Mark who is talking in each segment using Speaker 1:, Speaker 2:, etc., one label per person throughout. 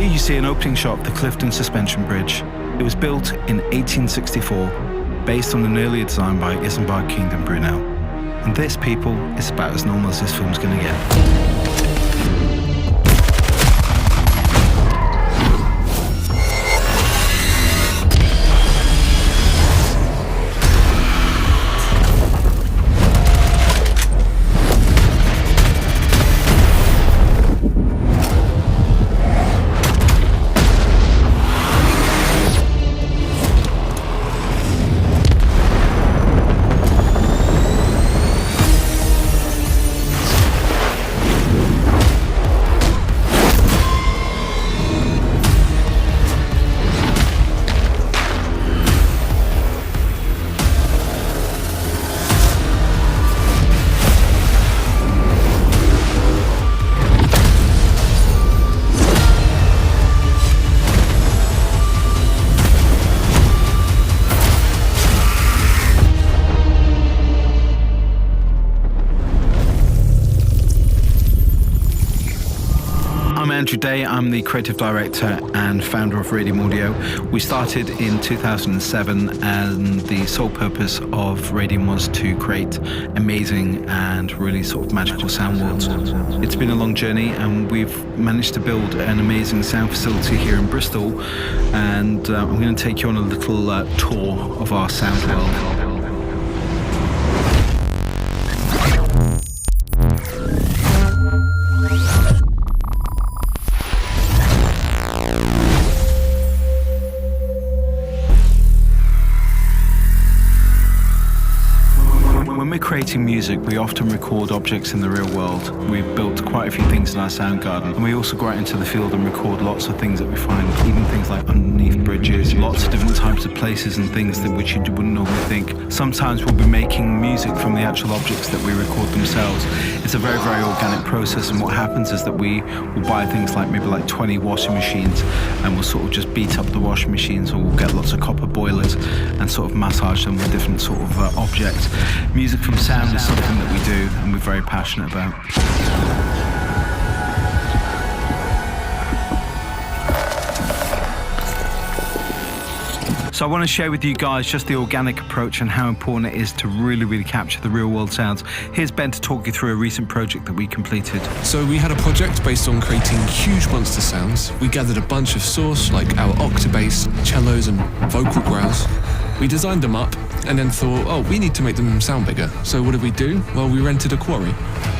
Speaker 1: Here you see an opening shot of the Clifton Suspension Bridge. It was built in 1864, based on an earlier design by Isambard Kingdom Brunel. And this, people, is about as normal as this film's gonna get. Today, I'm the creative director and founder of Radium Audio. We started in 2007, and the sole purpose of Radium was to create amazing and really sort of magical sound worlds. It's been a long journey, and we've managed to build an amazing sound facility here in Bristol, and I'm going to take you on a little tour of our sound world. Creating music, we often record objects in the real world. We've built quite a few things in our sound garden, and we also go out into the field and record lots of things that we find, even things like underneath bridges, lots of different types of places and things that which you wouldn't normally think. Sometimes we'll be making music from the actual objects that we record themselves. It's a very, very organic process, and what happens is that we will buy things like maybe like 20 washing machines, and we'll sort of just beat up the washing machines, or we'll get lots of copper boilers and sort of massage them with different sort of objects. Music from sound is something that we do and we're very passionate about. So I want to share with you guys just the organic approach and how important it is to really capture the real world sounds. Here's Ben to talk you through a recent project that we completed.
Speaker 2: So we had a project based on creating huge monster sounds. We gathered a bunch of source like our octabass, cellos and vocal growls. We designed them up and then thought, oh, we need to make them sound bigger. So what did we do? Well, we rented a quarry.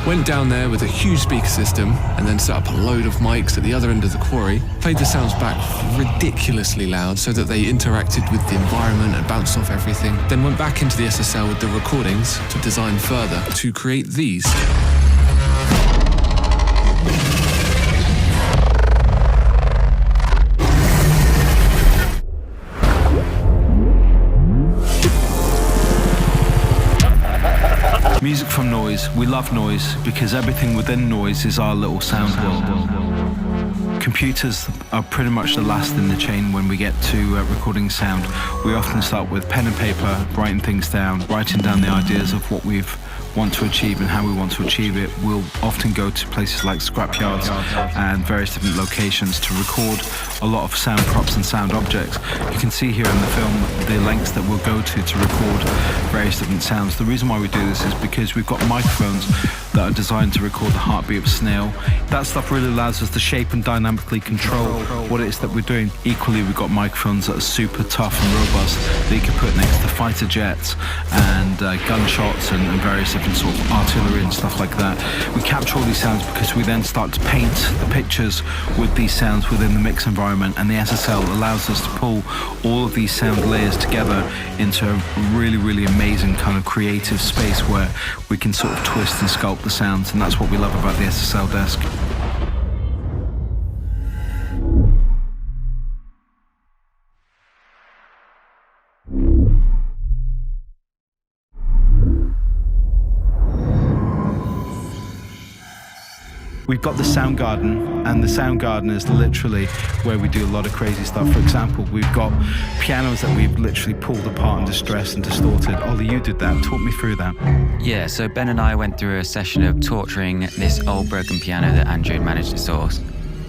Speaker 2: Went down there with a huge speaker system and then set up a load of mics at the other end of the quarry, played the sounds back ridiculously loud so that they interacted with the environment and bounced off everything. Then went back into the SSL with the recordings to design further to create these.
Speaker 1: Music from noise. We love noise because everything within noise is our little sound world. Computers are pretty much the last in the chain when we get to recording sound. We often start with pen and paper, writing things down, writing down the ideas of what we want to achieve and how we want to achieve it. We'll often go to places like scrapyards and various different locations to record a lot of sound props and sound objects. You can see here in the film the lengths that we'll go to record various different sounds. The reason why we do this is because we've got microphones that are designed to record the heartbeat of a snail. That stuff really allows us to shape and dynamically control what it is that we're doing. Equally, we've got microphones that are super tough and robust that you can put next to fighter jets and gunshots and various different sort of artillery and stuff like that. We capture all these sounds because we then start to paint the pictures with these sounds within the mix environment, and the SSL allows us to pull all of these sound layers together into a really amazing kind of creative space where we can sort of twist and sculpt the sounds, and that's what we love about the SSL desk. We've got the sound garden, and the sound garden is literally where we do a lot of crazy stuff. For example, we've got pianos that we've literally pulled apart and distressed and distorted. Ollie, you did that. Talk me through that.
Speaker 3: Yeah, so Ben and I went through a session of torturing this old broken piano that Andrew had managed to source.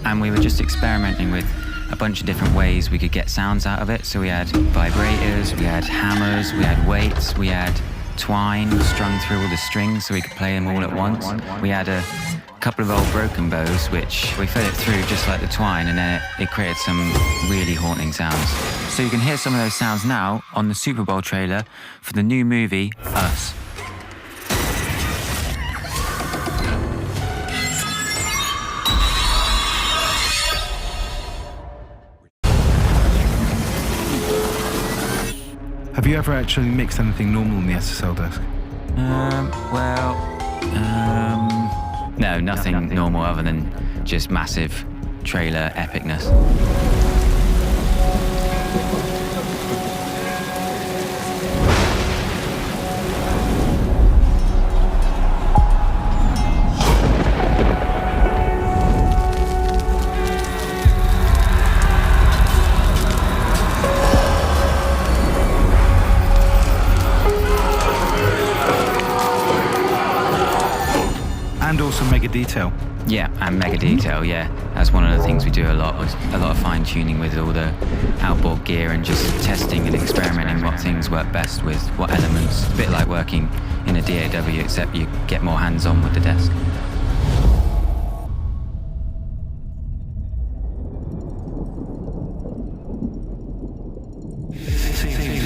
Speaker 3: and we were just experimenting with a bunch of different ways we could get sounds out of it. So we had vibrators, we had hammers, we had weights, we had twine strung through all the strings so we could play them all at once. We had a couple of old broken bows which we fed it through just like the twine, and then it created some really haunting sounds. So you can hear some of those sounds now on the Super Bowl trailer for the new movie Us.
Speaker 1: Have you ever actually mixed anything normal on the SSL desk?
Speaker 3: No, nothing normal other than just massive trailer epicness.
Speaker 1: And also mega detail.
Speaker 3: Yeah, and mega detail, yeah. That's one of the things we do a lot of fine tuning with all the outboard gear and just testing and experimenting what things work best with what elements. A bit like working in a DAW, except you get more hands-on with the desk.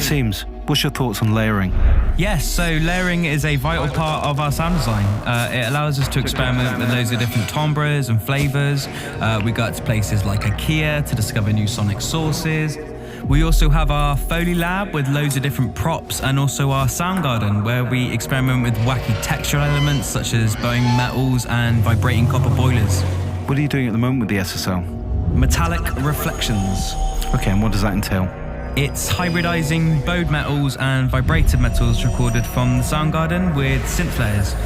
Speaker 1: Seems. What's your thoughts on layering?
Speaker 4: Yes, so layering is a vital part of our sound design. It allows us to experiment with loads of different timbres and flavors. We go to places like IKEA to discover new sonic sources. We also have our Foley lab with loads of different props, and also our sound garden where we experiment with wacky textural elements such as bowing metals and vibrating copper boilers.
Speaker 1: What are you doing at the moment with the SSL?
Speaker 4: Metallic reflections.
Speaker 1: Okay, and what does that entail?
Speaker 4: It's hybridizing bowed metals and vibrated metals recorded from the sound garden with synth flares,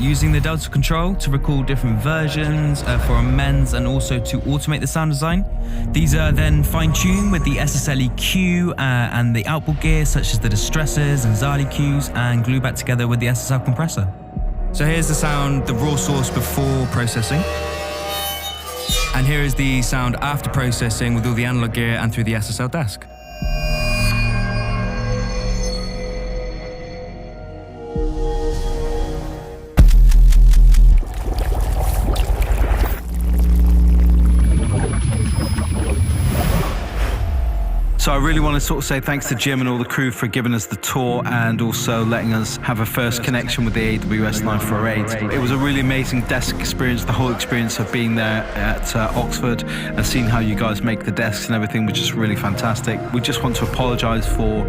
Speaker 4: using the Delta control to record different versions for amends and also to automate the sound design. These are then fine-tuned with the SSL EQ and the outboard gear such as the distressors and Zali EQs, and glue back together with the SSL compressor. So here's the sound, the raw source before processing. And here is the sound after processing with all the analog gear and through the SSL desk.
Speaker 1: So I really want to sort of say thanks to Jim and all the crew for giving us the tour and also letting us have a first connection with the AWS 948. It was a really amazing desk experience, the whole experience of being there at Oxford and seeing how you guys make the desks and everything, which is really fantastic. We just want to apologise for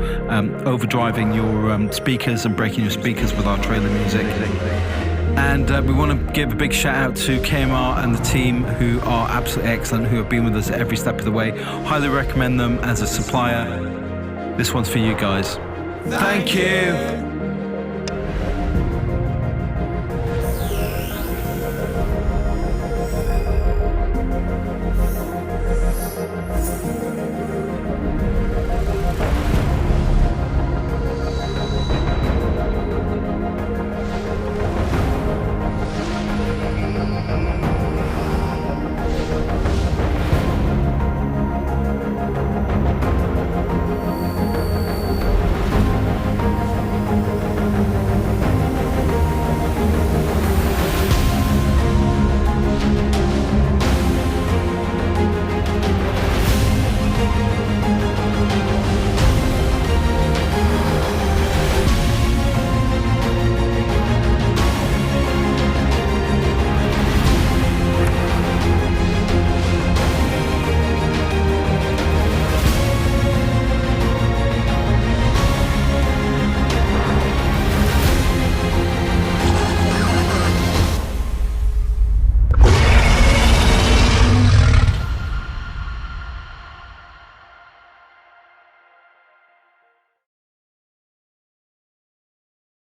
Speaker 1: overdriving your speakers and breaking your speakers with our trailer music. And we want to give a big shout out to KMR and the team, who are absolutely excellent, who have been with us every step of the way. Highly recommend them as a supplier. This one's for you guys. Thank you.